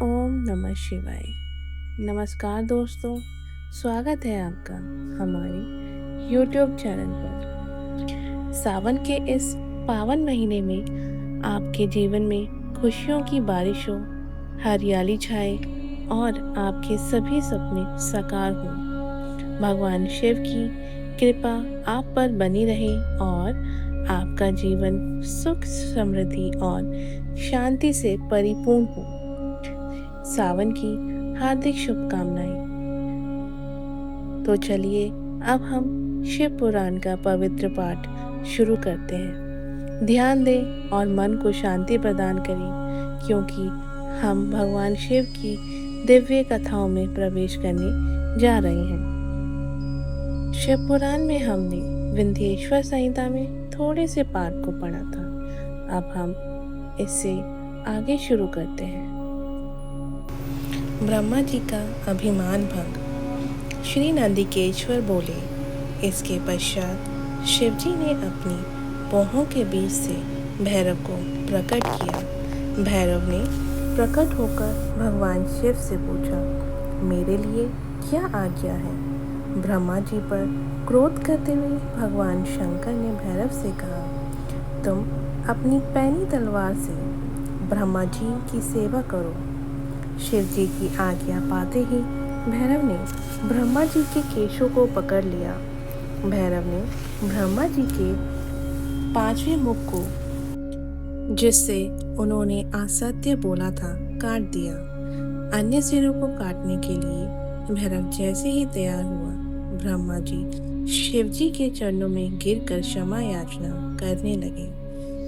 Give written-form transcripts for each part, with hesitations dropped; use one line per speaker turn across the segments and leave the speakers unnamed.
ओम नमः शिवाय। नमस्कार दोस्तों, स्वागत है आपका हमारे YouTube चैनल पर। सावन के इस पावन महीने में आपके जीवन में खुशियों की बारिश हो, हरियाली छाए और आपके सभी सपने साकार हों। भगवान शिव की कृपा आप पर बनी रहे और आपका जीवन सुख, समृद्धि और शांति से परिपूर्ण हो। सावन की हार्दिक शुभकामनाएं। तो चलिए अब हम शिव पुराण का पवित्र पाठ शुरू करते हैं। ध्यान दें और मन को शांति प्रदान करें, क्योंकि हम भगवान शिव की दिव्य कथाओं में प्रवेश करने जा रहे हैं। शिव पुराण में हमने विंध्येश्वर संहिता में थोड़े से पाठ को पढ़ा था। अब हम इससे आगे शुरू करते हैं। ब्रह्मा जी का अभिमान भंग। श्री नंदिकेश्वर बोले। इसके पश्चात शिवजी ने अपनी भौहों के बीच से भैरव को प्रकट किया। भैरव ने प्रकट होकर भगवान शिव से पूछा, मेरे लिए क्या आज्ञा है? ब्रह्मा जी पर क्रोध करते हुए भगवान शंकर ने भैरव से कहा, तुम अपनी पैनी तलवार से ब्रह्मा जी की सेवा करो। शिव जी की आज्ञा पाते ही भैरव ने ब्रह्मा जी के केशों को पकड़ लिया। भैरव ने ब्रह्मा जी के 5वें मुख को, जिससे उन्होंने असत्य बोला था, काट दिया। अन्य सिरों को काटने के लिए भैरव जैसे ही तैयार हुआ, ब्रह्मा जी शिव जी के चरणों में गिरकर क्षमा याचना करने लगे।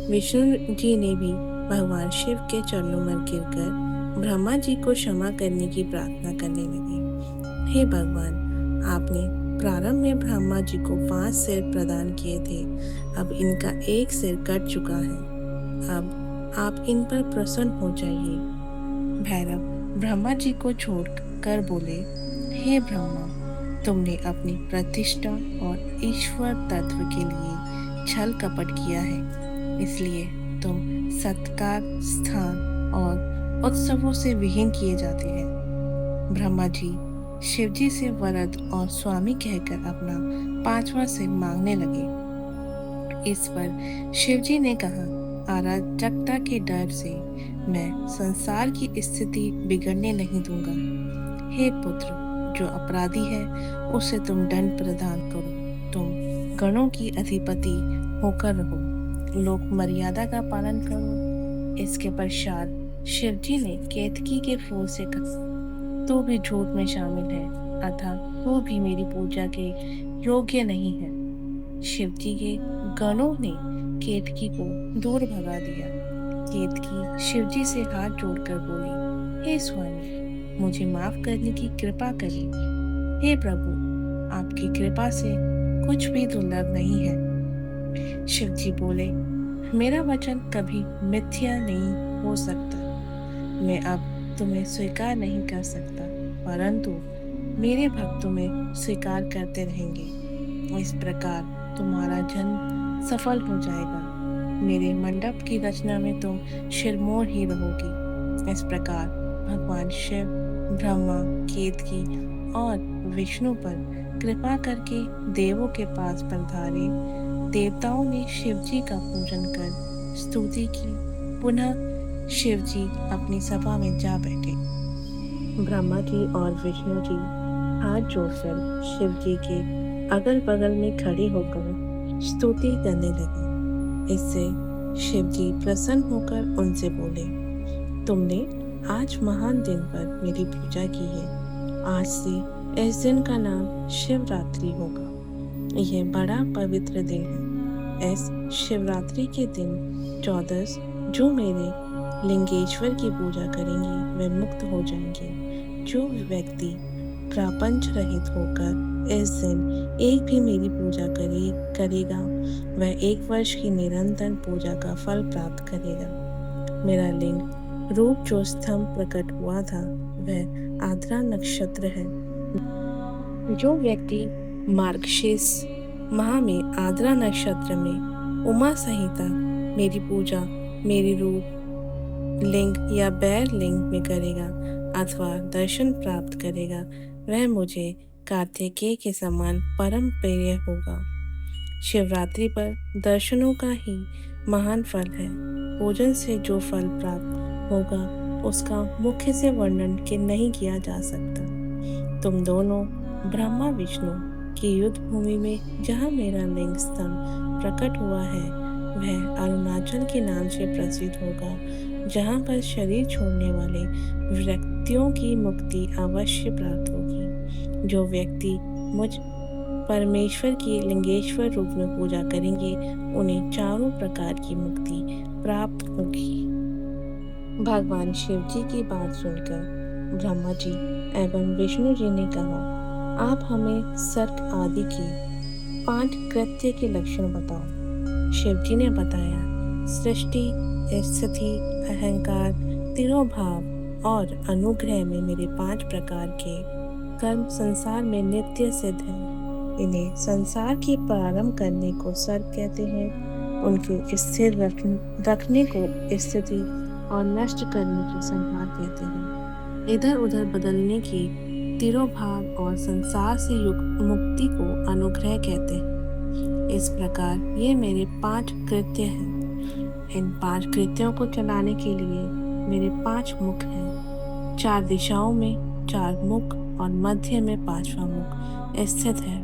विष्णु जी ने भी भगवान शिव के चरणों में गिरकर ब्रह्मा जी को क्षमा करने की प्रार्थना करने लगे। हे भगवान, आपने प्रारंभ में ब्रह्मा जी को 5 सिर प्रदान किए थे। अब इनका 1 सिर कट चुका है। अब आप इन पर प्रसन्न हो जाइए। भैरव ब्रह्मा जी को छोड़कर बोले, हे ब्रह्मा, तुमने अपनी प्रतिष्ठा और ईश्वर तत्व के लिए छल कपट किया है, इसलिए तुम सत्कार, स्थान और उत्सवों से विहीन किए जाते हैं। ब्रह्मा जी शिवजी से वरद और स्वामी कहकर अपना 5वां सिर मांगने लगे। इस पर शिवजी ने कहा, अराजकता के डर से मैं संसार की स्थिति बिगड़ने नहीं दूंगा। हे पुत्र, जो अपराधी है उसे तुम दंड प्रदान करो। तुम गणों की अधिपति होकर रहो, लोक मर्यादा का पालन करो। इसके पश्चात शिवजी ने केतकी के फूल से कहा, तू भी झूठ में शामिल है, अतः तू भी मेरी पूजा के योग्य नहीं है। शिवजी के गणों ने केतकी को दूर भगा दिया। केतकी शिवजी से हाथ जोड़कर बोली, हे स्वामी, मुझे माफ करने की कृपा करिए। हे प्रभु, आपकी कृपा से कुछ भी दुर्लभ नहीं है। शिवजी बोले, मेरा वचन कभी मिथ्या नहीं हो सकता। मैं अब तुम्हें स्वीकार नहीं कर सकता, परंतु मेरे भक्त तुम्हें स्वीकार करते रहेंगे। इस प्रकार तुम्हारा जन्म सफल हो जाएगा। मेरे मंडप की रचना में तुम शिरमोर ही रहोगी। इस प्रकार भगवान शिव, ब्रह्मा, केतकी और विष्णु पर कृपा करके देवों के पास पधारे। देवताओं ने शिवजी का पूजन कर स्तुति की। पुनः शिवजी अपनी सभा में जा बैठे। ब्रह्मा जी और विष्णु जी हाथ जोड़कर शिवजी के अगल बगल में खड़े होकर स्तुति करने लगे। इससे शिवजी प्रसन्न होकर उनसे बोले, तुमने आज महान दिन पर मेरी पूजा की है। आज से इस दिन का नाम शिवरात्रि होगा। यह बड़ा पवित्र दिन है। इस शिवरात्रि के दिन 14 जो मेरे लिंगेश्वर की पूजा करेंगे वे मुक्त हो जाएंगे। जो व्यक्ति प्रपंच रहित होकर इस दिन एक भी मेरी पूजा करेगा वह 1 वर्ष की निरंतर पूजा का फल प्राप्त करेगा। मेरा लिंग रूप जो स्तंभ प्रकट हुआ था वह आद्रा नक्षत्र है। जो व्यक्ति मार्गशीर्ष माह में आद्रा नक्षत्र में उमा सहिता मेरी पूजा, मेरी रूप लिंग या बैर लिंग में करेगा अथवा दर्शन प्राप्त करेगा, वह मुझे कार्तिकेय के समान परम प्रिय होगा। शिवरात्रि पर दर्शनों का ही महान फल है। पूजन से जो फल प्राप्त होगा उसका मुख्य से वर्णन के नहीं किया जा सकता। तुम दोनों ब्रह्मा विष्णु की युद्ध भूमि में जहाँ मेरा लिंग स्तंभ प्रकट हुआ है वह अरुणाचल के नाम से प्रसिद्ध होगा, जहाँ पर शरीर छोड़ने वाले व्यक्तियों की मुक्ति अवश्य प्राप्त होगी। जो व्यक्ति मुझ परमेश्वर की लिंगेश्वर रूप में पूजा करेंगे उन्हें चारों प्रकार की मुक्ति प्राप्त होगी। भगवान शिव जी की बात सुनकर ब्रह्मा जी एवं विष्णु जी ने कहा, आप हमें सर्ग आदि के 5 कृत्य के लक्षण बताओ। शिव जी ने बताया, सृष्टि, स्थिति, अहंकार, तिरोभाव और अनुग्रह में मेरे 5 प्रकार के कर्म संसार में नित्य सिद्ध हैं। इन्हें संसार की प्रारंभ करने को सर्ग कहते हैं, उनके स्थिर रखने को स्थिति और नष्ट करने को संहार कहते हैं। इधर उधर बदलने की तिरोभाव और संसार से युक्त मुक्ति को अनुग्रह कहते हैं। इस प्रकार ये मेरे 5 कृत्य हैं। इन 5 कृत्यों को चलाने के लिए मेरे 5 मुख हैं। 4 दिशाओं में 4 मुख और मध्य में 5वां मुख स्थित है,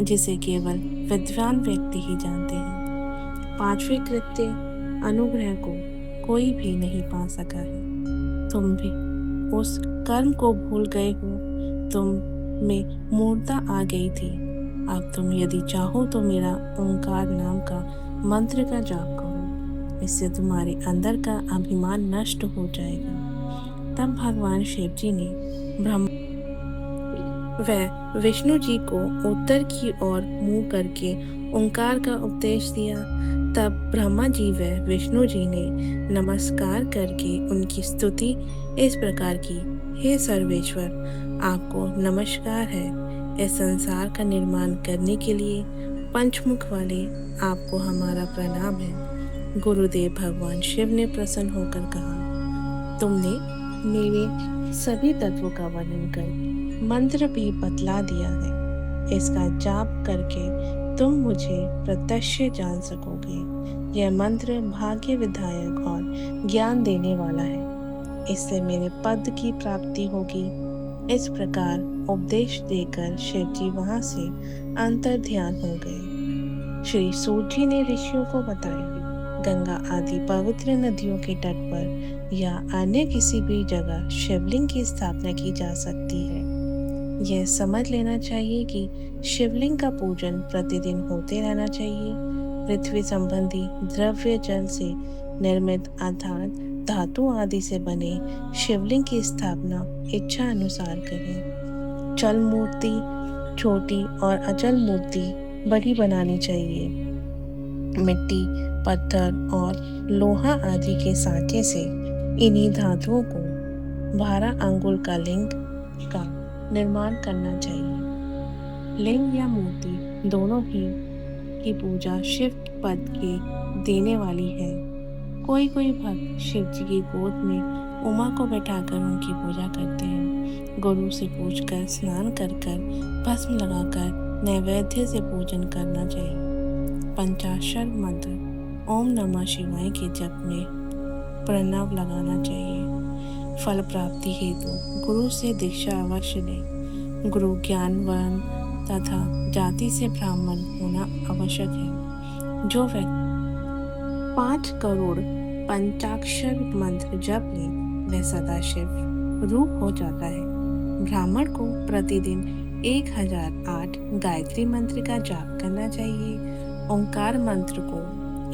जिसे केवल विद्वान व्यक्ति ही जानते हैं। 5वें कृत्य अनुग्रह को कोई भी नहीं पा सका है। तुम भी उस कर्म को भूल गए हो। तुम में मूर्ता आ गई थी। अब तुम यदि चाहो तो मेरा ओंकार नाम का मंत्र का जाप करो, इससे तुम्हारे अंदर का अभिमान नष्ट हो जाएगा। तब भगवान शिव जी ने ब्रह्मा व विष्णु जी को उत्तर की ओर मुंह करके ओंकार का उपदेश दिया। तब ब्रह्मा जी व विष्णु जी ने नमस्कार करके उनकी स्तुति इस प्रकार की, हे सर्वेश्वर, आपको नमस्कार है। इस संसार का निर्माण करने के लिए पंचमुख वाले आपको हमारा प्रणाम है। गुरुदेव भगवान शिव ने प्रसन्न होकर कहा, तुमने मेरे सभी तत्वों का वर्णन कर मंत्र भी बतला दिया है। इसका जाप करके तुम मुझे प्रत्यक्ष जान सकोगे। यह मंत्र भाग्य विधायक और ज्ञान देने वाला है। इससे मेरे पद की प्राप्ति होगी। इस प्रकार उपदेश देकर शिव जी वहां से अंतर ध्यान हो गए। श्री सूत जी ने ऋषियों को बताया, गंगा आदि पवित्र नदियों के तट पर या अन्य किसी भी जगह शिवलिंग की स्थापना की जा सकती है। यह समझ लेना चाहिए कि शिवलिंग का पूजन प्रतिदिन होते रहना चाहिए। पृथ्वी संबंधी द्रव्य जल से निर्मित अर्थात धातु आदि से बने शिवलिंग की स्थापना इच्छा अनुसार करें। चल मूर्ति छोटी और अचल मूर्ति बड़ी बनानी चाहिए। मिट्टी, पत्थर और लोहा आदि के सांचे से इन्हीं धातुओं को 12 अंगुल का लिंग का निर्माण करना चाहिए। लिंग या मूर्ति दोनों ही की पूजा शिव पद के देने वाली है। कोई कोई भक्त शिव जी की गोद में उमा को बैठाकर उनकी पूजा करते हैं। गुरु से पूछकर स्नान कर भस्म लगाकर नैवेद्य से पूजन करना चाहिए। पंचाक्षर मंत्र ओम नमः शिवाय के जप में प्रणव लगाना चाहिए। फल प्राप्ति हेतु गुरु से दीक्षा अवश्य लें। गुरु ज्ञानवान तथा जाति से ब्राह्मण होना आवश्यक है। जो व्यक्ति 5 करोड़ पंचाक्षर मंत्र जप ले वह सदाशिव रूप हो जाता है। ब्राह्मण को प्रतिदिन 1008 गायत्री मंत्र का जाप करना चाहिए। ओंकार मंत्र को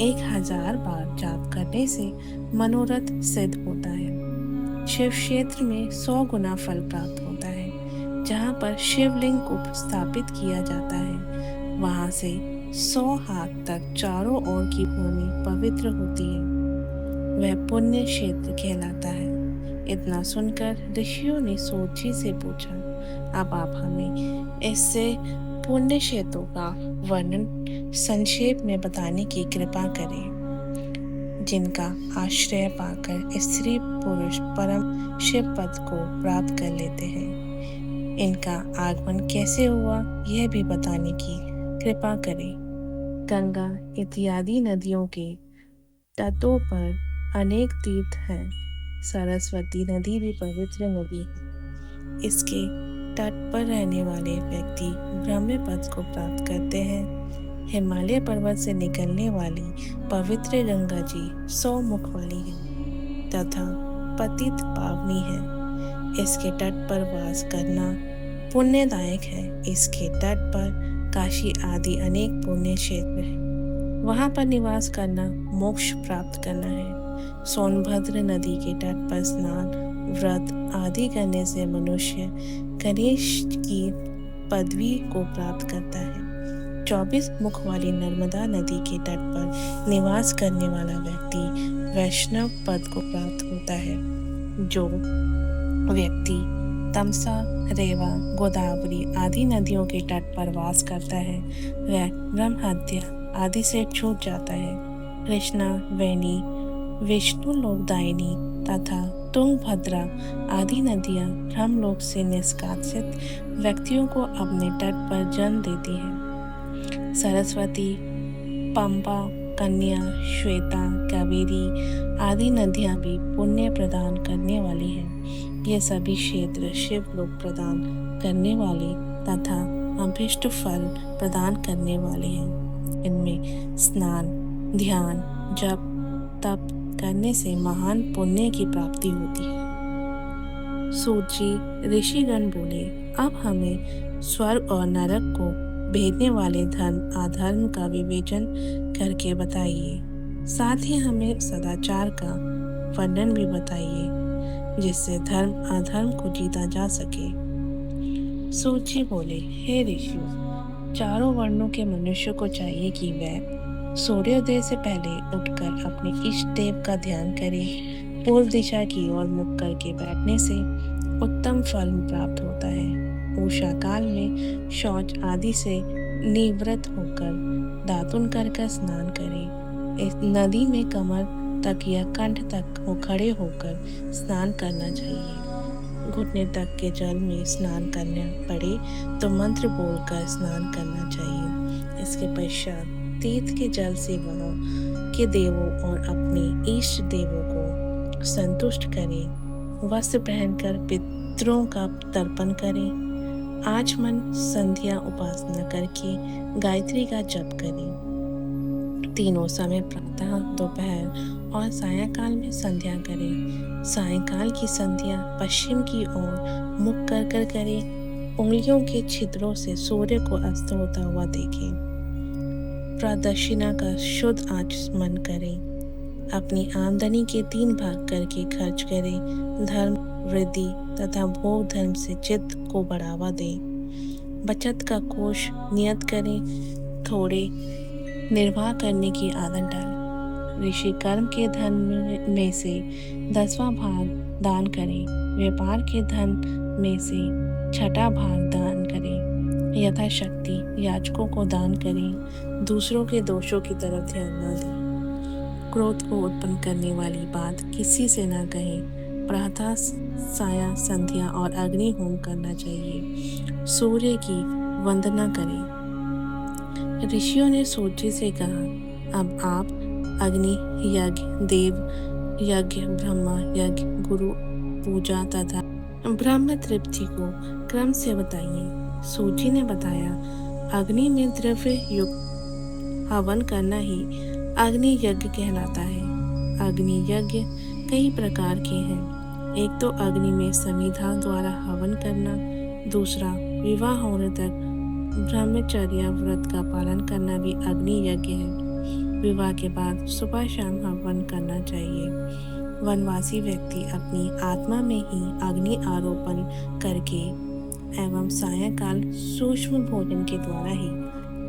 1000 बार जाप करने से मनोरथ सिद्ध होता है। शिव क्षेत्र में 100 गुना फल प्राप्त होता है। जहाँ पर शिवलिंग को स्थापित किया जाता है वहाँ से 100 हाथ तक चारों ओर की भूमि पवित्र होती है। वह पुण्य क्षेत्र कहलाता है। इतना सुनकर ऋषियों ने सूत जी से पूछा, अब आप हमें इससे पुण्य क्षेत्रों का वर्णन संक्षेप में बताने की कृपा करें। जिनका आश्रय पाकर स्त्री पुरुष परम शिव पद को प्राप्त कर लेते हैं। इनका आगमन कैसे हुआ यह भी बताने की कृपा करें। गंगा इत्यादि नदियों के तटों पर अनेक तीर्थ हैं। सरस्वती नदी भी पवित्र नदी है। इसके तट पर रहने वाले व्यक्ति ब्रह्म पद को प्राप्त करते हैं। हिमालय पर्वत से निकलने वाली पवित्र गंगा जी 100 मुख वाली है तथा पतित पावनी है। इसके तट पर वास करना पुण्यदायक है। इसके तट पर काशी आदि अनेक पुण्य क्षेत्र हैं। वहां पर निवास करना मोक्ष प्राप्त करना है। सोनभद्र नदी के तट पर स्नान व्रत आदि करने से मनुष्य गणेश की पदवी को प्राप्त करता है। 24 मुख वाली नर्मदा नदी के तट पर निवास करने वाला व्यक्ति वैष्णव पद को प्राप्त होता है। जो व्यक्ति तमसा रेवा गोदावरी आदि नदियों के तट पर वास करता है वह ब्रह्महत्या आदि से छूट जाता है। कृष्णा वेणी विष्णु लोकदायिनी तथा तुंगभद्रा आदि नदियां ब्रह्मलोक से निष्कासित व्यक्तियों को अपने तट पर जन्म देती हैं। सरस्वती पंपा कन्या श्वेता कावेरी आदि नदियां भी पुण्य प्रदान करने वाली हैं। ये सभी क्षेत्र शिव लोक प्रदान करने वाले तथा अभीष्ट फल प्रदान करने वाले हैं। इनमें स्नान ध्यान जप तप करने से महान पुण्य की प्राप्ति होती है। सूत जी ऋषिगण बोले, अब हमें स्वर्ग और नरक को भेदने वाले धर्म अधर्म का विवेचन करके बताइए। साथ ही हमें सदाचार का वर्णन भी बताइए जिससे धर्म अधर्म को जीता जा सके। सूत जी बोले, हे ऋषियों, चारों वर्णों के मनुष्य को चाहिए कि वह सूर्योदय से पहले उठकर अपने इष्ट देव का ध्यान करें। पूर्व दिशा की ओर मुख करके बैठने से उत्तम फल प्राप्त होता है। उषा काल में शौच आदि से निवृत्त होकर दातुन कर स्नान करें। इस नदी में कमर तक या कंठ तक खड़े होकर स्नान करना चाहिए। घुटने तक के जल में स्नान करना पड़े तो मंत्र बोलकर स्नान करना चाहिए। इसके पश्चात तीर्थ के जल से वहां के देवों और अपने इष्ट देवों को संतुष्ट करें। वस्त्र पहनकर पितरों का तर्पण करें। आचमन संध्या उपासना करके गायत्री का जप करें। तीनों समय प्रातः दोपहर और सायंकाल में संध्या करें। सायंकाल की संध्या पश्चिम की ओर मुख कर करें। उंगलियों के छिद्रों से सूर्य को अस्त होता हुआ देखें। प्रदक्षिणा का शुद्ध आचमन करें। अपनी आमदनी के 3 भाग करके खर्च करें। धर्म वृद्धि तथा भोग धर्म से चित्त को बढ़ावा दें। बचत का कोष नियत करें। थोड़े निर्वाह करने की आदत डालें। ऋषि कर्म के धन में से 10वां भाग दान करें। व्यापार के धन में से 6ठा भाग दान करें। यथाशक्ति याचकों को दान करें। दूसरों के दोषों की तरफ ध्यान न दें। क्रोध को उत्पन्न करने वाली बात किसी से न कहें। प्रातः साया संध्या और अग्नि होम करना चाहिए। सूर्य की वंदना करें। ऋषियों ने सूत जी से कहा, अब आप अग्नि यज्ञ देव यज्ञ ब्रह्मा यज्ञ गुरु पूजा तथा ब्रह्म तृप्ति को क्रम से बताइए। सूत जी ने बताया, अग्नि में द्रव्य युक्त हवन करना ही अग्नि यज्ञ कहलाता है। अग्नि यज्ञ कई प्रकार के हैं। एक तो अग्नि में समिधा द्वारा हवन करना, दूसरा विवाह होने तक ब्रह्मचर्य व्रत का पालन करना भी अग्नि यज्ञ है। विवाह के बाद सुबह शाम हवन करना चाहिए। वनवासी व्यक्ति अपनी आत्मा में ही अग्नि आरोपण करके एवं सायंकाल सूक्ष्म भोजन के द्वारा ही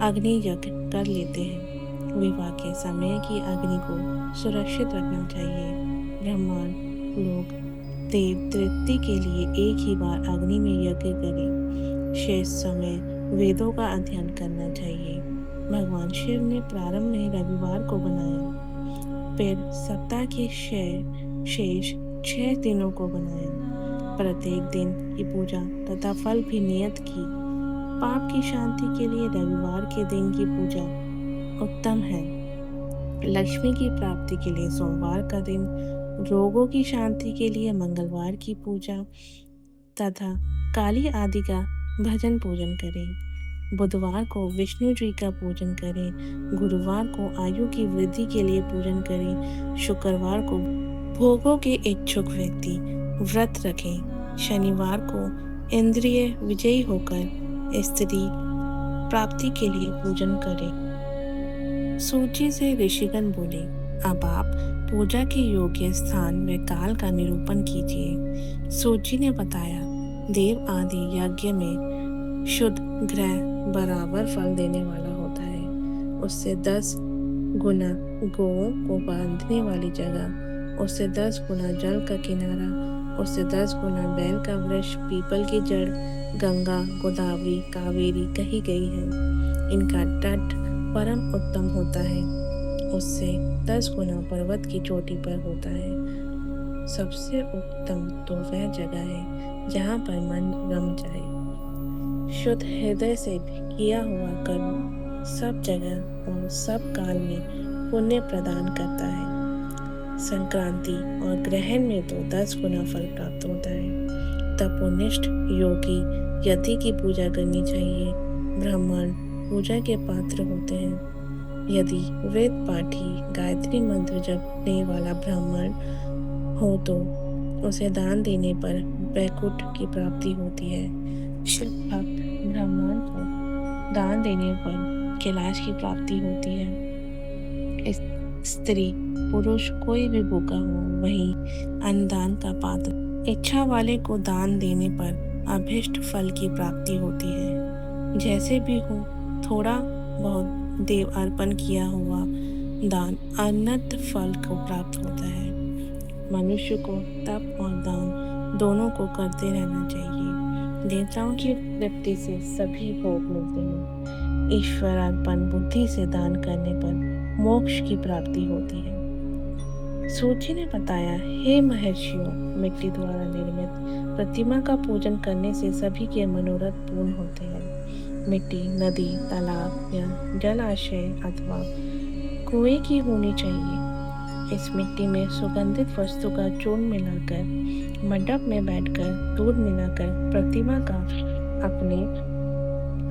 अग्नि यज्ञ कर लेते हैं। विवाह के समय की अग्नि को सुरक्षित रखना चाहिए। ब्रह्मांड लोग देव तृप्ति के लिए एक ही बार अग्नि में यज्ञ करें। शेष समय वेदों का अध्ययन करना चाहिए। भगवान शिव ने प्रारंभ में रविवार को बनाया। फिर सप्ताह के शेष 6 दिनों को बनाया। प्रत्येक दिन की पूजा तथा फल भी नियत की। पाप की शांति के लिए रविवार के दिन की पूजा उत्तम है। लक्ष्मी की प्राप्ति के लिए सोमवार का दिन, रोगों की शांति के लिए मंगलवार की पूजा तथा काली आदि का भजन पूजन करें। बुधवार को विष्णु जी का पूजन करें। गुरुवार को आयु की वृद्धि के लिए पूजन करें। शुक्रवार को भोगों के इच्छुक व्यक्ति व्रत रखें। शनिवार को इंद्रिय विजयी होकर स्त्री प्राप्ति के लिए पूजन करें। सूची से ऋषिगण बोले, अब आप पूजा के योग्य स्थान व काल का निरूपण कीजिए। सूची ने बताया, देव आदि यज्ञ में शुद्ध ग्रह बराबर फल देने वाला होता है। उससे 10 गुना गौओं को बांधने वाली जगह, उससे 10 गुना जल का किनारा, उससे 10 गुना बैल का वृक्ष, पीपल की जड़, गंगा, गोदावरी, कावेरी कही गई है। इनका तट परम उत्तम होता है। उससे 10 गुना पर्वत की चोटी पर होता है। सबसे उत्तम तो वह जगह है जहाँ पर मन रम जाए। शुद्ध हृदय से किया हुआ कर्म सब जगह और सब काल में पुण्य प्रदान करता है। संक्रांति और ग्रहण में तो 10 गुना फल प्राप्त होता है। तपोनिष्ठ योगी यति की पूजा करनी चाहिए। ब्राह्मण पूजा के पात्र होते हैं। यदि वेद पाठी गायत्री मंत्र जपने वाला ब्राह्मण हो तो उसे दान देने पर वैकुंठ की प्राप्ति होती है। शिव भक्त ब्राह्मण को दान देने पर कैलाश की प्राप्ति होती है। स्त्री पुरुष कोई भी भूखा हो वही अन्नदान का पात्र। इच्छा वाले को दान देने पर अभीष्ट फल की प्राप्ति होती है। जैसे भी हो, थोड़ा बहुत देव अर्पण किया हुआ दान अनंत फल को प्राप्त होता है। मनुष्य को तप और दान दोनों को करते रहना चाहिए। देवताओं की तृप्ति से सभी भोग मिलते हैं। ईश्वर अर्पण बुद्धि से दान करने पर मोक्ष की प्राप्ति होती है। सूची ने बताया, हे महर्षियों, मिट्टी द्वारा निर्मित प्रतिमा का पूजन करने से सभी के मनोरथ पूर्ण होते हैं। मिट्टी नदी, तालाब या जलाशय अथवा कुएं की होनी चाहिए। इस मिट्टी में सुगंधित वस्तु का चूर्ण मिलाकर मंडप में बैठकर दूध मिलाकर प्रतिमा का अपने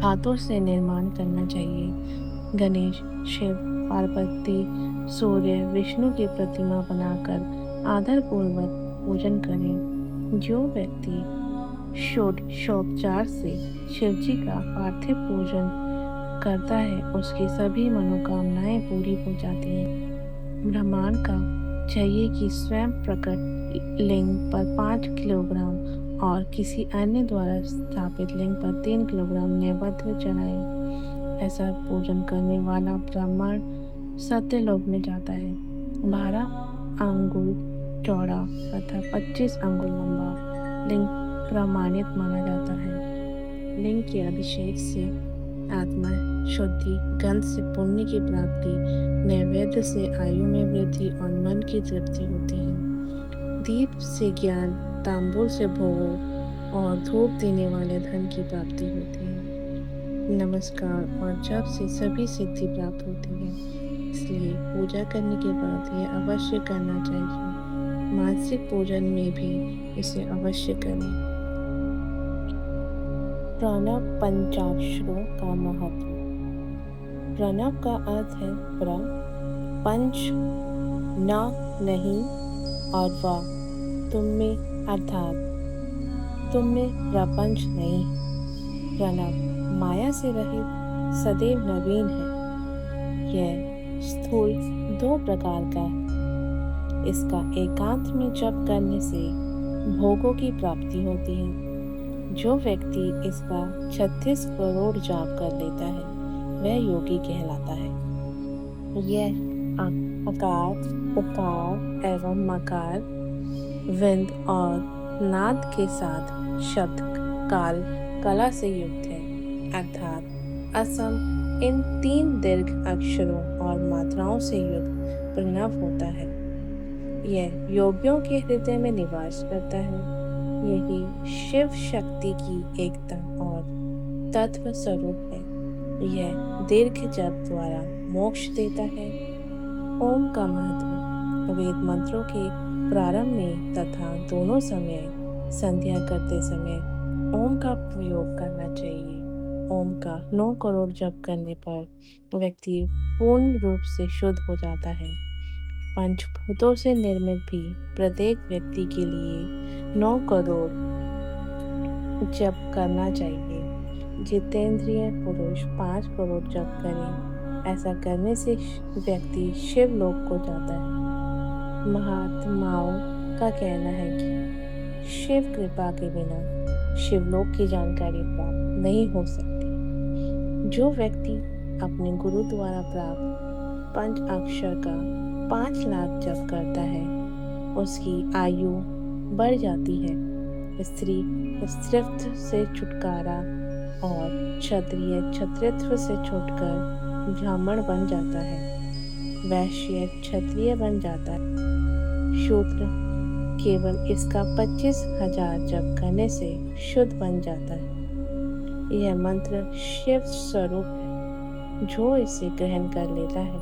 हाथों से निर्माण करना चाहिए। गणेश, शिव, पार्वती, सूर्य, विष्णु की प्रतिमा बनाकर आदरपूर्वक पूजन करें। जो व्यक्ति षोडशोपचार से शिवजी का पार्थिव पूजन करता है उसकी सभी मनोकामनाएं पूरी हो जाती हैं। ब्राह्मण का चाहिए कि स्वयं प्रकट लिंग पर 5 किलोग्राम और किसी अन्य द्वारा स्थापित लिंग पर 3 किलोग्राम नैवेद्य चढ़ाए। ऐसा पूजन करने वाला ब्राह्मण सत्यलोक में जाता है। 12 अंगुल चौड़ा तथा 25 अंगुल लंबा लिंग प्रमाणित माना जाता है। लिंग के अभिषेक से आत्मा शुद्धि, गंध से पुण्य की प्राप्ति, नैवेद्य से आयु में वृद्धि और मन की तृप्ति होती है। दीप से ज्ञान, तांबूल से भोगों और धूप देने वाले धन की प्राप्ति होती है। नमस्कार और जप से सभी सिद्धि प्राप्त होती है। इसलिए पूजा करने के बाद यह अवश्य करना चाहिए। मानसिक पूजन में भी इसे अवश्य करें। प्रणव पंचाक्षरों का महत्व। प्रणव का अर्थ है प्र, पंच, न, नहीं और व, तुम में अर्थात तुम में प्रपंच नहीं। प्रणव माया से रहित सदैव नवीन है। यह स्थूल 2 प्रकार का है। इसका एकांत में जप करने से भोगों की प्राप्ति होती है। जो व्यक्ति इसका 36 करोड़ जाप कर लेता है वह योगी कहलाता है। यह अकार, उकार एवं मकार, विंद और नाद के साथ शब्द काल कला से युक्त है, अर्थात असम इन 3 दीर्घ अक्षरों और मात्राओं से युक्त प्रणव होता है। यह योगियों के हृदय में निवास करता है। यही शिव शक्ति की एकता और तत्व स्वरूप है। यह दीर्घ जप द्वारा मोक्ष देता है। ओम का महत्व। वेद मंत्रों के प्रारंभ में तथा दोनों समय संध्या करते समय ओम का प्रयोग करना चाहिए। ओम का 9 करोड़ जप करने पर व्यक्ति पूर्ण रूप से शुद्ध हो जाता है। पंचभूतों से निर्मित भी प्रत्येक व्यक्ति के लिए 9 करोड़ जप करना चाहिए। जितेंद्रिय पुरुष 5 करोड़ जप करें। ऐसा करने से व्यक्ति शिवलोक को जाता है। महात्माओं का कहना है कि शिव कृपा के बिना शिवलोक की जानकारी प्राप्त नहीं हो सकती। जो व्यक्ति अपने गुरु द्वारा प्राप्त पंच अक्षर का 5 लाख जप करता है उसकी आयु बढ़ जाती है। स्त्री स्त्रीत्व से छुटकारा और क्षत्रिय क्षत्रियत्व से छूटकर ब्राह्मण बन जाता है। वैश्य क्षत्रिय बन जाता है। शूद्र केवल इसका 25,000 जप करने से शुद्ध बन जाता है। यह मंत्र शिव स्वरूप है। जो इसे ग्रहण कर लेता है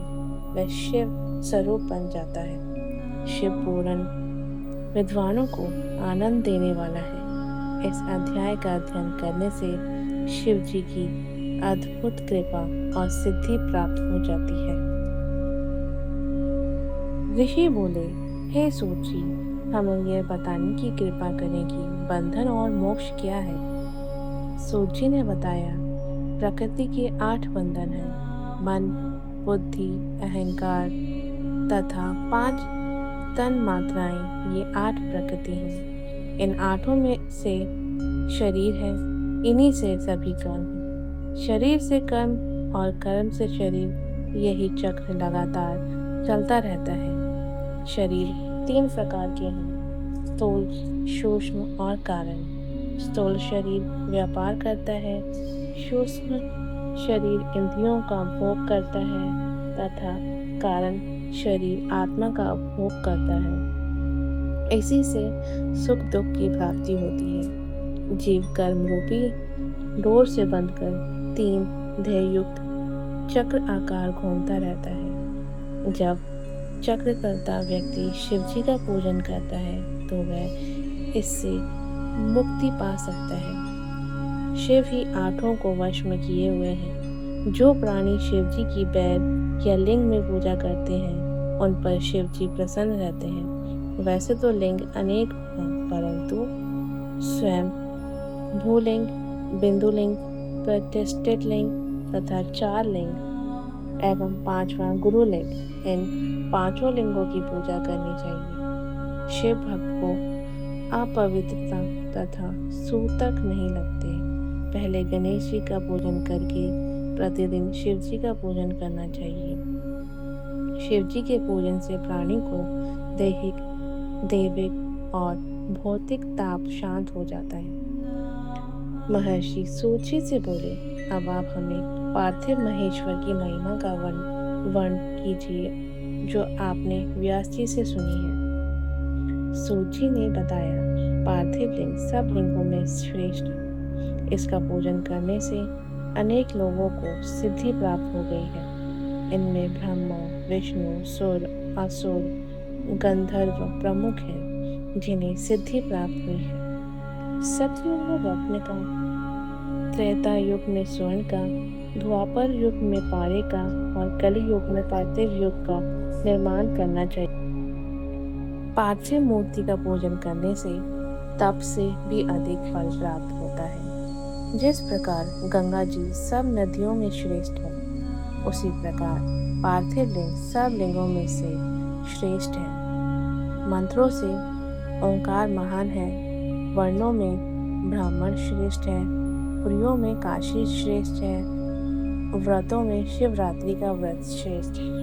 वह शिव स्वरूप बन जाता है। शिव पुराण विद्वानों को आनंद देने वाला है। इस अध्याय का अध्ययन करने से शिव जी की अद्भुत कृपा और सिद्धि प्राप्त हो जाती है। ऋषि बोले, हे सूत जी, हमें यह बताने की कृपा करें कि बंधन और मोक्ष क्या है। सूत जी ने बताया, प्रकृति के 8 बंधन हैं। मन, बुद्धि, अहंकार तथा 5 तन मात्राएं, ये 8 प्रकृति हैं। इन 8 में से शरीर है। इन्हीं से सभी कर्म हैं। शरीर से कर्म और कर्म से शरीर, यही चक्र लगातार चलता रहता है। शरीर 3 प्रकार के हैं, स्थूल, सूक्ष्म और कारण। स्थूल शरीर व्यापार करता है। सूक्ष्म शरीर इंद्रियों का भोग करता है तथा कारण शरीर आत्मा का भोग करता है। इसी से सुख दुख की प्राप्ति होती है। जीव कर्म रूपी डोर से बंधकर 3 ध्येययुक्त चक्र आकार घूमता रहता है। जब चक्रकर्ता व्यक्ति शिव जी का पूजन करता है तो वह इससे मुक्ति पा सकता है। शिव ही 8 को वश में किए हुए हैं। जो प्राणी शिव जी की बैल या लिंग में पूजा करते हैं उन पर शिव जी प्रसन्न रहते हैं। वैसे तो लिंग अनेक हैं, परंतु स्वयं भूलिंग, बिंदुलिंग, प्रतिष्ठित लिंग तथा 4 लिंग एवं 5वां गुरुलिंग, इन 5 लिंगों की पूजा करनी चाहिए। शिव भक्त को अपवित्रता तथा सूतक नहीं लगते। पहले गणेश जी का पूजन करके प्रतिदिन शिव जी का पूजन करना चाहिए। शिव जी के पूजन से प्राणी को दैहिक, दैविक और भौतिक ताप शांत हो जाता है। महर्षि सूत जी से बोले, अब आप हमें पार्थिव महेश्वर की महिमा का वर्णन कीजिए जो आपने व्यास जी से सुनी है। सूत जी ने बताया, पार्थिव लिंग सब लिंगों में श्रेष्ठ है। इसका पूजन करने से अनेक लोगों को सिद्धि प्राप्त हो गई है। इनमें ब्रह्मा, विष्णु, सुर, असुर, गंधर्व प्रमुख हैं जिन्हें सिद्धि प्राप्त हुई है। सतयुग में रत्न का, त्रेता युग में स्वर्ण का, द्वापर युग में पारे का और कलि युग में पार्थिव युग का निर्माण करना चाहिए। पार्थिव मूर्ति का पूजन करने से तप से भी अधिक फल प्राप्त होता है। जिस प्रकार गंगा जी सब नदियों में श्रेष्ठ है, उसी प्रकार पार्थिव लिंग सब लिंगों में से श्रेष्ठ है। मंत्रों से ओंकार महान है। वर्णों में ब्राह्मण श्रेष्ठ है। पुरियों में काशी श्रेष्ठ है। व्रतों में शिवरात्रि का व्रत श्रेष्ठ है।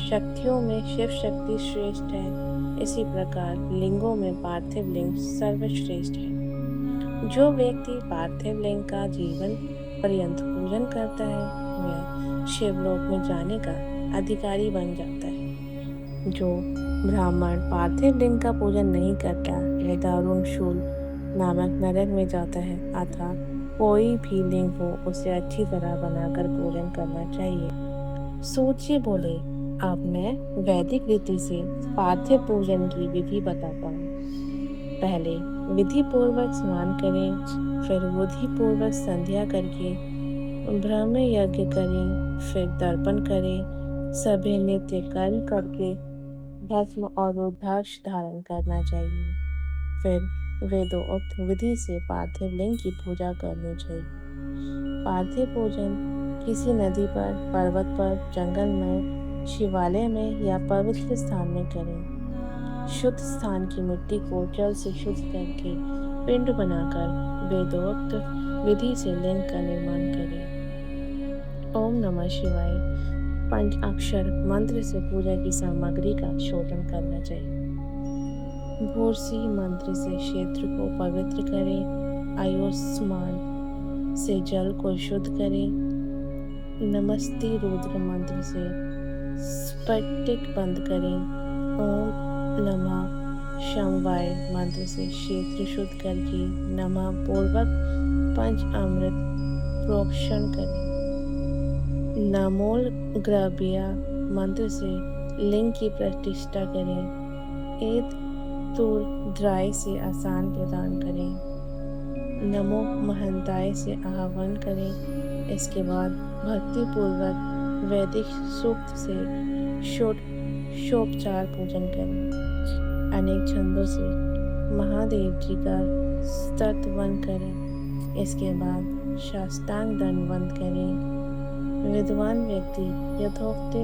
शक्तियों में शिव शक्ति श्रेष्ठ है। इसी प्रकार लिंगों में पार्थिव लिंग सर्वश्रेष्ठ है। जो व्यक्ति पार्थिव लिंग का जीवन पर्यंत पूजन करता है वह शिवलोक में जाने का अधिकारी बन जाता है। जो ब्राह्मण पार्थिव लिंग का पूजन नहीं करता वह दारुण शूल नामक नरक में जाता है। अतः कोई भी लिंग हो उसे अच्छी तरह बनाकर पूजन करना चाहिए। सूत जी बोले, अब मैं वैदिक रीति से पार्थिव पूजन की विधि बताता हूँ। पहले विधि पूर्वक स्नान करें, फिर विधि पूर्वक संध्या करके ब्रह्म यज्ञ करें, फिर तर्पण करें। सभी नित्य कर्म करके भस्म और रुद्राक्ष धारण करना चाहिए। फिर वेदोक्त विधि से पार्थिव लिंग की पूजा करनी चाहिए। पार्थिव पूजन किसी नदी पर, पर्वत पर, जंगल में, शिवालय में या पवित्र स्थान में करें। शुद्ध स्थान की मिट्टी को जल से शुद्ध करके पिंड बनाकर वेदोक्त विधि से लिंग का निर्माण करें। ओम नमः शिवाय पंच अक्षर मंत्र से पूजा की सामग्री का शोधन करना चाहिए। भूर्सी मंत्र से क्षेत्र को पवित्र करें। आयुष्मान से जल को शुद्ध करें। नमस्ते रुद्र मंत्र से स्फटिक बंद करें। ओम नमः शंवाय मंत्र से क्षेत्र शुद्ध करके नमः पूर्वक पंच अमृत प्रोक्षण करें। नमोल ग्राबिया मंत्र से लिंग की प्रतिष्ठा करें। एत तुर द्राय से आसान प्रदान करें। नमो महंताय से आह्वान करें। इसके बाद भक्ति पूर्वक वैदिक सूक्त से षोडशोपचार पूजन करें। अनेक छंदों से महादेव जी का स्तुति करें। इसके बाद साष्टांग दंडवत करें। विद्वान व्यक्ति यथोक्त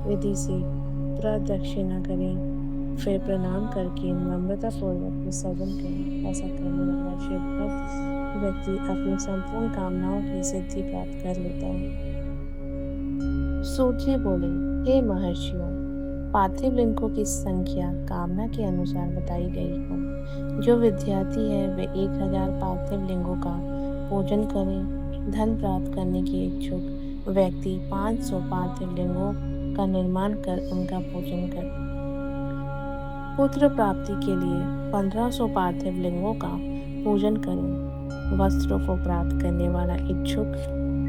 विधि से प्रदक्षिणा करें, फिर प्रणाम करके नम्रता पूर्वक विसर्जन करें। ऐसा करने वाला शिव भक्त व्यक्ति अपनी संपूर्ण कामनाओं की सिद्धि प्राप्त कर लेता है। सूत जी बोले, हे महर्षियों, पार्थिव लिंगों की संख्या कामना के अनुसार बताई गई है। जो विद्यार्थी है वे 1000 पार्थिव लिंगों का पूजन करें। धन प्राप्त करने के इच्छुक व्यक्ति 500 पार्थिव लिंगों का निर्माण कर उनका पूजन करें। पुत्र प्राप्ति के लिए 1500 पार्थिव लिंगों का पूजन करें। वस्त्रों को प्राप्त करने वाला इच्छुक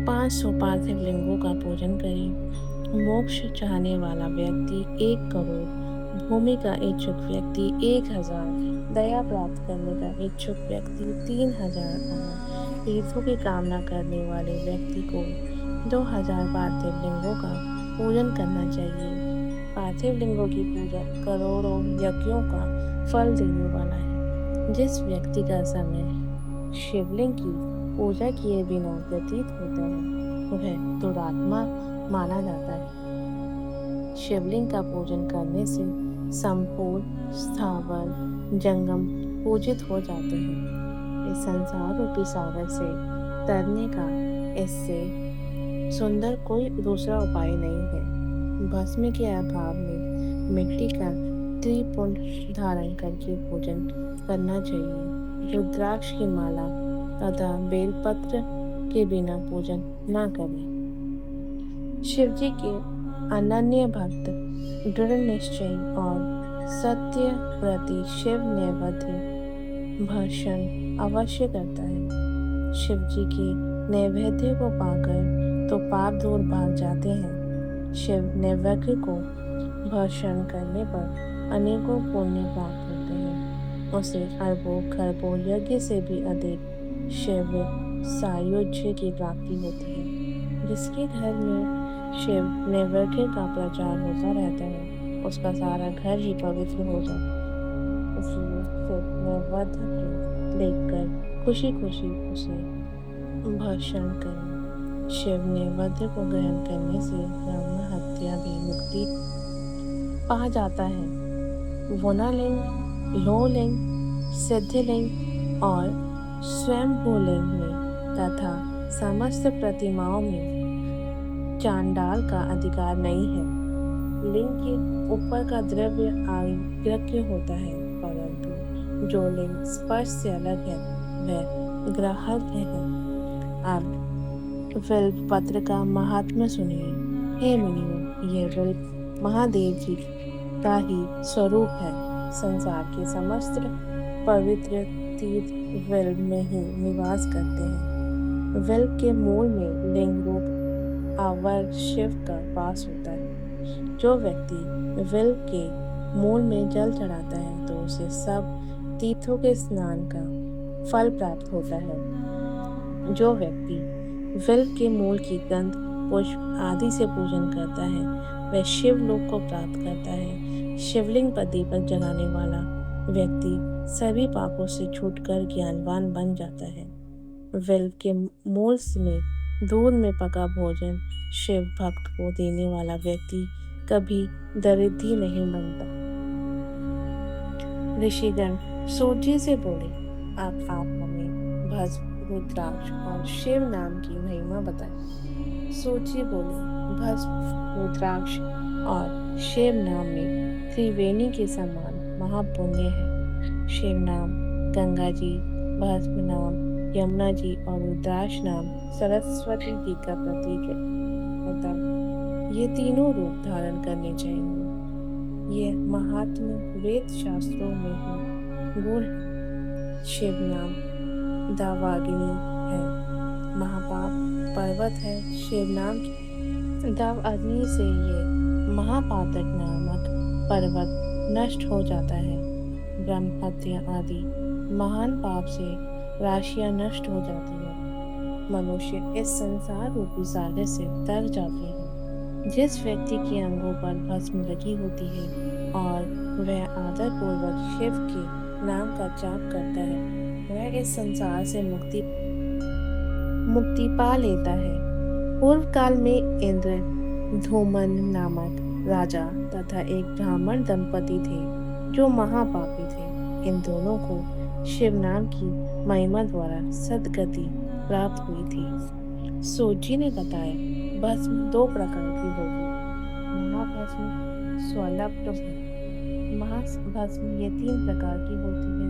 500 पार्थिव लिंगों का पूजन करें। मोक्ष चाहने वाला व्यक्ति 1 करोड़, भूमि का इच्छुक व्यक्ति 1000, दया प्राप्त करने का इच्छुक व्यक्ति 3000 और तीर्थों की कामना करने वाले व्यक्ति को 2000 पार्थिव लिंगों का पूजन करना चाहिए। पार्थिव लिंगों की पूजा करोड़ों यज्ञों का फल देने वाला है। जिस व्यक्ति का समय शिवलिंग की पूजा किए बिना व्यतीत होता है वह दुरात्मा माना जाता है। शिवलिंग का पूजन करने से संपूर्ण स्थावर जंगम पूजित हो जाते हैं। इस संसार रूपी सागर से तरने का इससे सुंदर कोई दूसरा उपाय नहीं है। भस्म के अभाव में मिट्टी का त्रिपुंड धारण करके पूजन करना चाहिए। रुद्राक्ष की माला तथा बेलपत्र के बिना पूजन न करें। शिव जी के अनन्य भक्त दृढ़ निश्चय और सत्य प्रति शिव नैवेद्य भक्षण अवश्य करता है। शिव जी के नैवेद्य को पाकर तो पाप दूर भाग जाते हैं। शिव नैवेद्य को भक्षण करने पर अनेकों पुण्य प्राप्त होते हैं। उसे अरबों खरबों यज्ञ से भी अधिक शिव सायुज्य की प्राप्ति होती है। जिसके घर में शिव नैवेद्य का प्रचार होता रहता है उसका सारा घर ही पवित्र हो जाता है। इसलिए शिव नैवेद्य लेकर खुशी खुशी उसे भक्षण करें। शिव नैवेद्य को ग्रहण करने से ब्रह्म हत्या भी मुक्ति पा जाता है। वुनालिंग, लोहलिंग, सिद्धिलिंग और स्वयंभूलिंग में तथा समस्त प्रतिमाओं में चांडाल का अधिकार नहीं है। लिंग के ऊपर का द्रव्य आग्रह्य होता है, परंतु जो लिंग स्पर्श से अलग है वह ग्राह्य है। अब बिल्व पत्र का महात्म्य सुनिए। हे मुनियों, यह बिल्व महादेव जी का ही स्वरूप है। संसार के समस्त पवित्र तीर्थ वेल्व में ही निवास करते हैं। वेल्व के मूल में लिंग रूप आवर शिव का वास होता है। जो व्यक्ति वेल्व के मूल में जल चढ़ाता है तो उसे सब तीर्थों के स्नान का फल प्राप्त होता है। जो व्यक्ति वेल्व के मूल की गंध पुष्प आदि से पूजन करता है वह शिवलोक को प्राप्त करता है। शिवलिंग पर दीपक जलाने वाला व्यक्ति सभी पापों से छूटकर ज्ञानवान बन जाता है। वेल्व के मूल में दूध में पका भोजन शिव भक्त को देने वाला व्यक्ति कभी दरिद्री नहीं बनता। ऋषिगण सूत जी से बोले, अब आप हमें भस्म, रुद्राक्ष और शिव नाम की महिमा बताएं। सूत जी बोले, भस्म, रुद्राक्ष और शिव नाम में त्रिवेणी के समान महापुण्य है। शिव नाम गंगा जी, भस्म नाम यमुना जी और रुद्राक्ष नाम सरस्वती जी का प्रतीक है। अतः ये तीनों रूप धारण करने चाहिए। ये महात्मा वेद शास्त्रों में ही गुण है। शिव नाम दावाग्नि है, महापाप पर्वत है। शिव नाम की दाव अग्नि से ये महापातक नामक पर्वत नष्ट हो जाता है। ब्रह्म हत्या आदि महान पाप से राशियां नष्ट हो जाती है। मनुष्य इस संसार रूपी सागर से तर जाते हैं। जिस व्यक्ति के अंगों पर भस्म लगी होती है और वह आदर पूर्वक शिव के नाम का जाप करता है वह इस संसार से मुक्ति पा लेता है। पूर्व काल में इंद्र धूमन नामक राजा तथा एक ब्राह्मण दंपति थे जो महापापी थे। इन दोनों को शिव नाम की महिमा द्वारा सद्गति प्राप्त हुई थी। सूत जी ने बताया, भस्म दो प्रकार की होगी, महाभस्म, स्वलब्ध महाभस्म ये तीन प्रकार की होती है,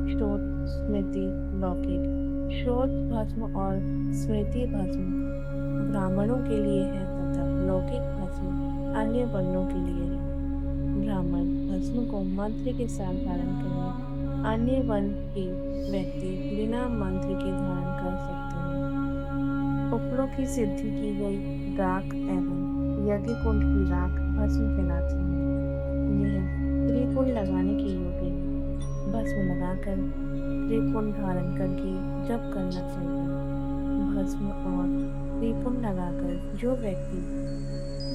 श्रोत, स्मृति, लौकिक। श्रोत भस्म और स्मृति भस्म ब्राह्मणों के लिए है तथा लौकिक भस्म अन्य वर्णों के लिए है। ब्राह्मण भस्म को मंत्र के साथ धारण करें, अन्य वर्ण के व्यक्ति बिना मंत्र के धारण कर सकते हैं। उपलों की सिद्धि की गई राख एवं यज्ञ कुंड की राख भस्म कहलाती है। यह त्रिपुंड लगाने के योग्य है। भस्म लगाकर त्रिपुंड धारण करके जप करना चाहिए। भस्म और त्रिपुंड लगाकर जो व्यक्ति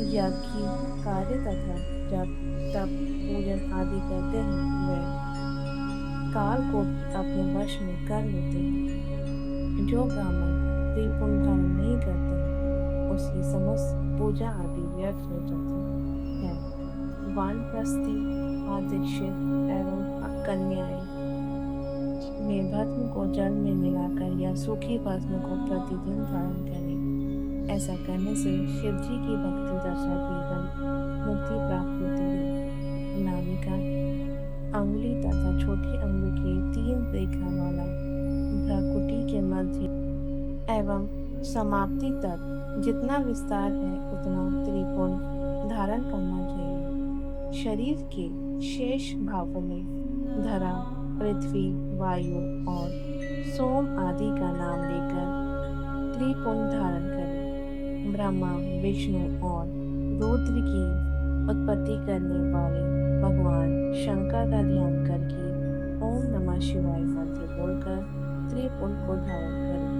यज्ञ कार्य तथा जप तप पूजन आदि करते हैं वह काल को अपने वश में कर लेते हैं। जो ब्राह्मण त्रिपुंड धारण नहीं करते उसकी समस्त पूजा आदि व्यर्थ हो जाती है। वानप्रस्थी, आदीक्षित एवं कन्याएं में भस्म को जल में मिलाकर या सूखी भस्म को प्रतिदिन धारण करें। ऐसा करने से शिव जी की भक्ति दशा जीवन मुक्ति प्राप्त होती है। नामिका अंगुली तथा छोटी अंगुली के 3 रेखा वाला भ्राकुटी के मध्य एवं समाप्ति तक जितना विस्तार है उतना त्रिपुंड धारण करना चाहिए। शरीर के शेष भागों में धरा, पृथ्वी, वायु और सोम आदि का नाम लेकर त्रिपुंड धारण करें। ब्रह्मा, विष्णु और रुद्र की उत्पत्ति करने वाले भगवान शंकर का ध्यान करके ओम नमः शिवाय मंत्र बोलकर त्रिपुंड को धारण करें।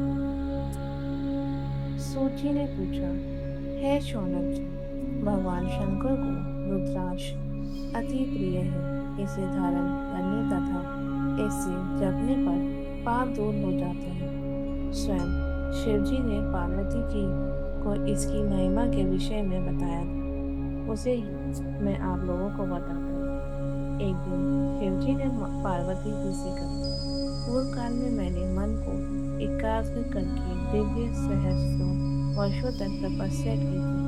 सूत जी ने पूछा, हे शौनक जी, भगवान शंकर को रुद्राक्ष अति प्रिय है। इसे धारण करने तथा इससे जपने पर पाप दूर हो जाते हैं। स्वयं शिव जी ने पार्वती जी को इसकी महिमा के विषय में बताया था। उसे ही मैं आप लोगों को बताता हूँ। एक दिन शिव जी ने पार्वती जी से कहा, पूर्व काल में मैंने मन को एकाग्र करके दिव्य सहस्रों वर्षों तक तपस्या की थी।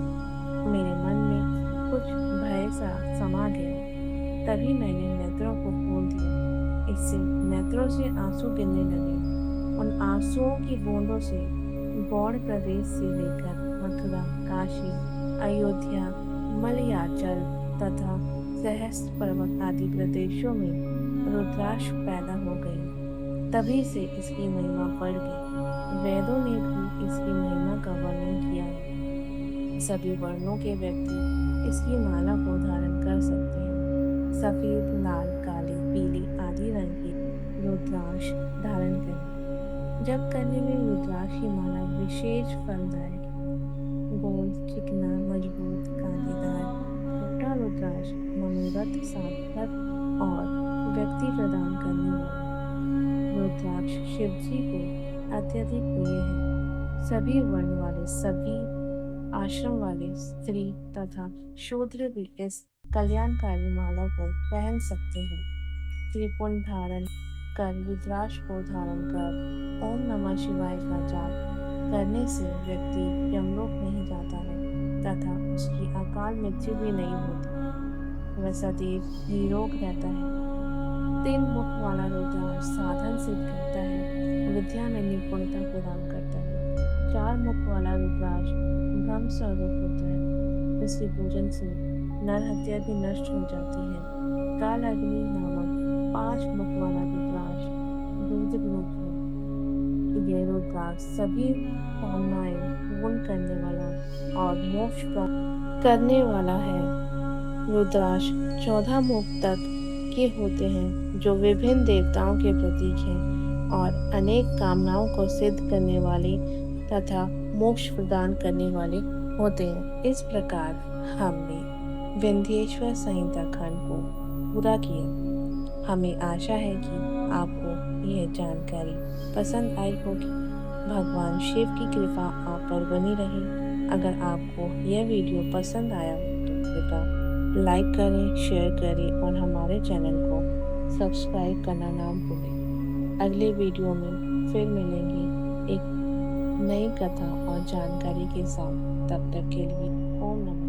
मेरे मन में कुछ भय सा समा गया, तभी मैंने नेत्रों को खोल दिया। इससे नेत्रों से आंसू गिरने लगे। उन आंसुओं की बूंदों से गौड़ प्रदेश से लेकर मथुरा, काशी, अयोध्या, मलयाचल तथा सहस्त्र पर्वत आदि प्रदेशों में रुद्राक्ष पैदा हो गई। तभी से इसकी महिमा बढ़ गई। वेदों ने भी इसकी महिमा का वर्णन किया है। सभी वर्णों के व्यक्ति इसकी माला को धारण कर सकते हैं। सफेद, लाल, काले, पीले आदि रंग की रुद्राक्ष धारण करें। जब करने में रुद्राक्ष की माला विशेष फलदायक, गोल, चिकना, मजबूत, कांटेदार, मोटा रुद्राक्ष मनोरथ सार्थक और व्यक्ति प्रदान करने वाला। रुद्राक्ष शिव जी को अत्यधिक प्रिय है। सभी वर्ण वाले, सभी आश्रम वाले स्त्री तथा शूद्र भी इस कल्याणकारी माला को पहन सकते हैं। त्रिपुंड धारण कर रुद्राक्ष को धारण कर ओम नमः शिवाय का जाप करने से व्यक्ति यमलोक नहीं जाता है तथा उसकी अकाल मृत्यु भी नहीं होती। वह सदैव निरोग रहता है। 3 मुख वाला रुद्राक्ष साधन सिद्ध करता है, विद्या में निपुणता प्रदान करता है। 4 मुख वाला रुद्राक्ष ब्रह्म स्वरूप होता है। इसके पूजन से नर हत्या भी नष्ट हो जाती है। काल अग्नि नामक 5 मुख वाला रुद्राक्ष रुद्र रूप है। यह रुद्राक्ष सभी कामनाएं पूर्ण करने वाला और मोक्ष प्राप्त करने वाला है। रुद्राक्ष 14 मुख तक के होते हैं जो विभिन्न देवताओं के प्रतीक हैं और अनेक कामनाओं को सिद्ध करने वाले तथा मोक्ष प्रदान करने वाले होते हैं। इस प्रकार हमने विंध्येश्वर संहिता खंड को पूरा किया। हमें आशा है कि आपको यह जानकारी पसंद आई होगी। भगवान शिव की कृपा आप पर बनी रहे। अगर आपको यह वीडियो पसंद आया हो तो कृपया लाइक करें, शेयर करें और हमारे चैनल को सब्सक्राइब करना ना भूलें। अगले वीडियो में फिर मिलेंगे एक नई कथा और जानकारी के साथ। तब तक के लिए ओम नमः।